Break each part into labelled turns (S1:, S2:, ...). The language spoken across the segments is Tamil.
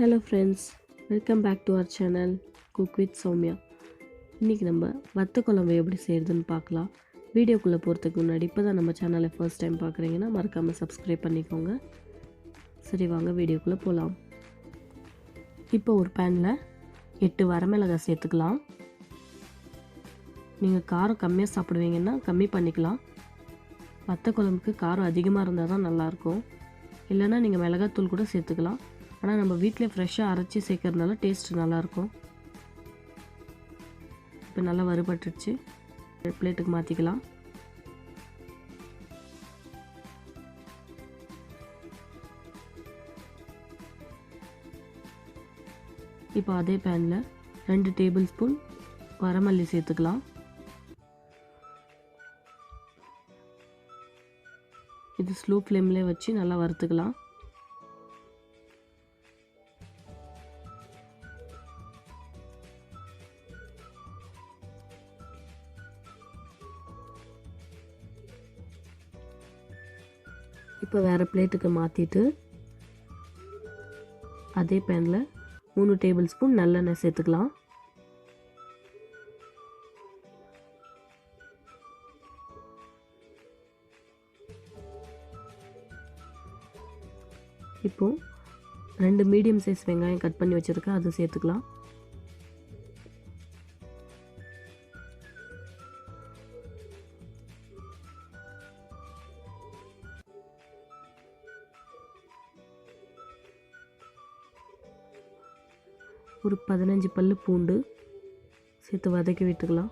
S1: Hello friends, welcome back to our channel Cook with Sowmiya. இன்றைக்கி நம்ம வத்த குழம்பு எப்படி செய்கிறதுன்னு பார்க்கலாம். வீடியோக்குள்ளே போகிறதுக்கு முன்னாடி இப்போ தான் நம்ம சேனலை ஃபர்ஸ்ட் டைம் பார்க்குறீங்கன்னா மறக்காமல் சப்ஸ்கிரைப் பண்ணிக்கோங்க. சரி வாங்க வீடியோக்குள்ளே போகலாம். இப்போ ஒரு பேனில் 8 வரமிளகாய் சேர்த்துக்கலாம். நீங்கள் காரம் கம்மியாக சாப்பிடுவீங்கன்னா கம்மி பண்ணிக்கலாம். வத்த குழம்புக்கு காரம் அதிகமாக இருந்தால் தான் நல்லாயிருக்கும். இல்லைனா நீங்கள் மிளகாத்தூள் கூட சேர்த்துக்கலாம். ஆனால் நம்ம வீட்டிலே ஃப்ரெஷ்ஷாக அரைச்சி சேர்க்கறதுனால டேஸ்ட் நல்லாயிருக்கும். இப்போ நல்லா வறுபட்டுடுச்சு. பிளேட்டுக்கு மாற்றிக்கலாம். இப்போ அதே பேனில் 2 டேபிள் ஸ்பூன் வரமல்லி சேர்த்துக்கலாம். இது ஸ்லோ ஃப்ளேம்லேயே வச்சு நல்லா வறுத்துக்கலாம். இப்போ வேறு பிளேட்டுக்கு மாற்றிட்டு அதே பேனில் 3 டேபிள் ஸ்பூன் நல்லெண்ணெய் சேர்த்துக்கலாம். இப்போது 2 மீடியம் சைஸ் வெங்காயம் கட் பண்ணி வச்சுருக்கேன், அதை சேர்த்துக்கலாம். ஒரு 15 பல்லு பூண்டு சேர்த்து வதக்கி விட்டுக்கலாம்.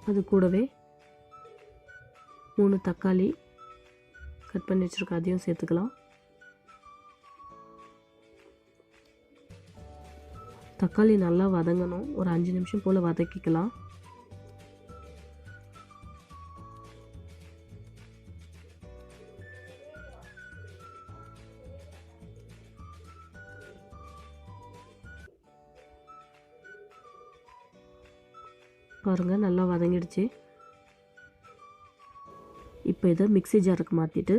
S1: அது கூடவே 3 தக்காளி கட் பண்ணி வச்சுருக்க அதையும் சேர்த்துக்கலாம். தக்காளி நல்லா வதங்கணும். ஒரு 5 நிமிஷம் போல் வதக்கிக்கலாம். பாருங்கள் நல்லா வதங்கிடுச்சு. இப்போ இதை மிக்ஸி ஜாருக்கு மாற்றிட்டு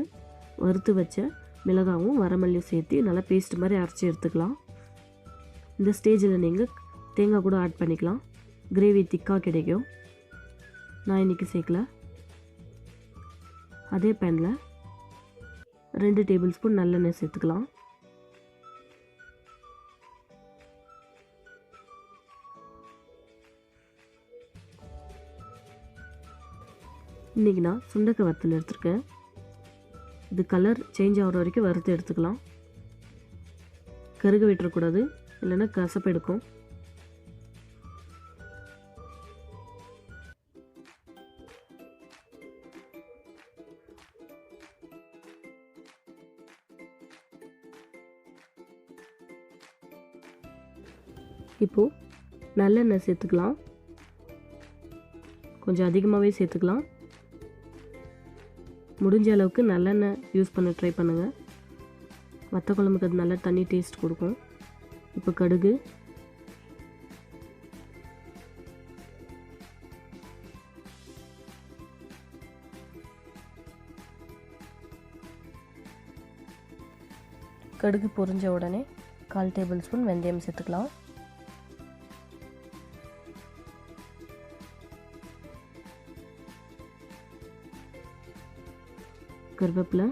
S1: வறுத்து வச்ச மிளகாவும் வரமல்லியும் சேர்த்து நல்லா பேஸ்ட் மாதிரி அரைச்சி எடுத்துக்கலாம். இந்த ஸ்டேஜில் நீங்கள் தேங்காய் கூட ஆட் பண்ணிக்கலாம். கிரேவி திக்காக கிடைக்கும். நான் இன்றைக்கி சேர்க்கல. அதே பேனில் 2 டேபிள் ஸ்பூன் நல்லெண்ணெய் சேர்த்துக்கலாம். இன்றைக்கி நான் சுண்டைக்காய் வத்தல் எடுத்துருக்கேன். இது கலர் சேஞ்ச் ஆகிற வரைக்கும் வறுத்து எடுத்துக்கலாம். கருக விட்டுறக்கூடாது, இல்லைன்னா கசப்பு எடுக்கும். இப்போது நல்லெண்ணெய் சேர்த்துக்கலாம். கொஞ்சம் அதிகமாகவே சேர்த்துக்கலாம். முடிஞ்ச அளவுக்கு நல்லெண்ணெய் யூஸ் பண்ண ட்ரை பண்ணுங்கள். வத்த குழம்புக்கு அது நல்லா தண்ணி டேஸ்ட் கொடுக்கும். இப்போ கடுகு, கடுகு பொரிஞ்ச உடனே 1/4 டேபிள் ஸ்பூன் வெந்தயம் சேர்த்துக்கலாம். கருவேப்பிலை,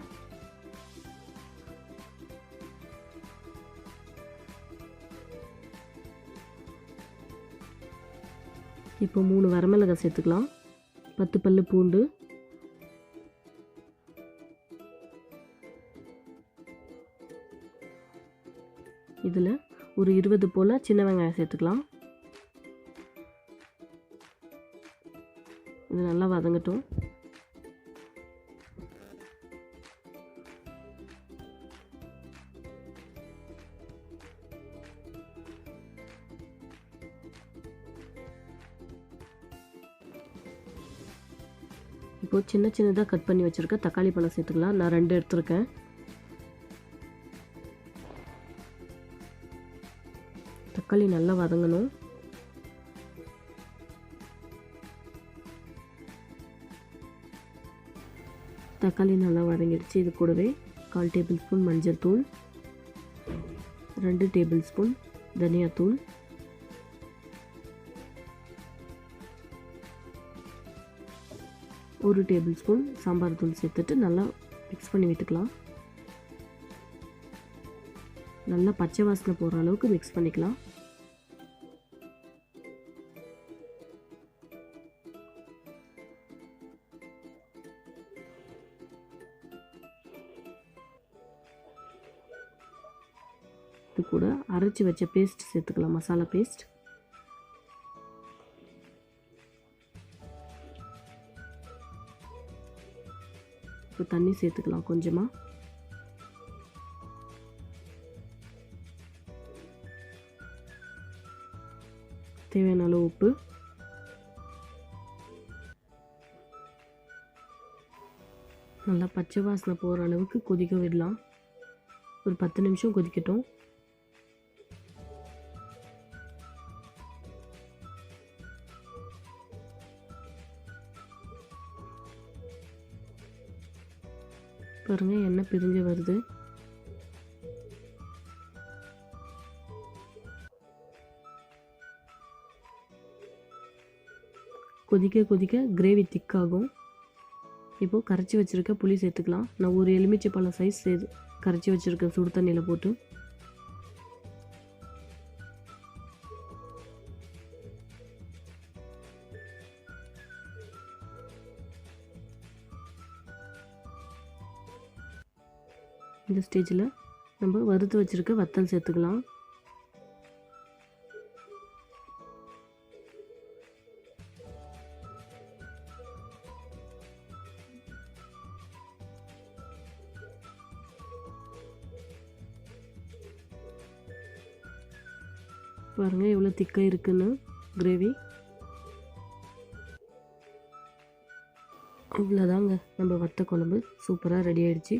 S1: இப்போ 3 வரமிளகாய் சேர்த்துக்கலாம். 10 பல்லு பூண்டு, இதில் ஒரு 20 போல் சின்ன வெங்காயம் சேர்த்துக்கலாம். இது நல்லா வதங்கட்டும். இப்போது சின்ன சின்னதாக கட் பண்ணி வச்சுருக்க தக்காளி பழம் சேர்த்துக்கலாம். நான் 2 எடுத்துருக்கேன். தக்காளி நல்லா வதங்கணும். தக்காளி நல்லா வதங்கிடுச்சு. இது கூடவே 1/4 டேபிள் ஸ்பூன் மஞ்சள் தூள், 2 டேபிள் ஸ்பூன் தனியாத்தூள், 1 டேபிள் ஸ்பூன் சாம்பார் தூள் சேர்த்துட்டு நல்லா மிக்ஸ் பண்ணி விட்டுக்கலாம். நல்லா பச்சை வாசனை போகிற அளவுக்கு மிக்ஸ் பண்ணிக்கலாம். இது கூட அரைச்சி வச்ச பேஸ்ட் சேர்த்துக்கலாம், மசாலா பேஸ்ட். இப்போ தண்ணி சேர்த்துக்கலாம் கொஞ்சமாக. தேவையான அளவு உப்பு. நல்லா பச்சை வாசனை போகிற அளவுக்கு கொதிக்க விடலாம். ஒரு 10 நிமிஷம் கொதிக்கட்டும். பாருங்கள், எண்ணெய் பிரிஞ்சு வருது. கொதிக்க கொதிக்க கிரேவி திக்காகும். இப்போது கரைச்சி வச்சுருக்க புளி சேர்த்துக்கலாம். நான் ஒரு எலுமிச்சை பழம் சைஸ் கரைச்சி வச்சுருக்கேன் சுடு தண்ணியில் போட்டு. இந்த ஸ்டேஜில் நம்ம வறுத்து வச்சுருக்க வத்தல் சேர்த்துக்கலாம். பாருங்கள் எவ்வளோ திக்காக இருக்குன்னு கிரேவி. அவ்வளோதாங்க, நம்ம வத்த குழம்பு சூப்பராக ரெடி ஆகிடுச்சு.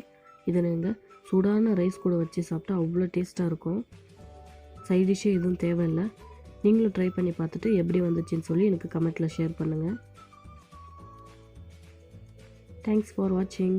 S1: இதை நீங்கள் சூடான ரைஸ் கூட வச்சு சாப்பிட்டா அவ்வளோ டேஸ்ட்டாக இருக்கும். சைட் டிஷ்ஷே எதுவும் தேவையில்லை. நீங்களும் ட்ரை பண்ணி பார்த்துட்டு எப்படி வந்துச்சுன்னு சொல்லி எனக்கு கமெண்ட்டில் ஷேர் பண்ணுங்கள். தேங்க்ஸ் ஃபார் வாட்சிங்.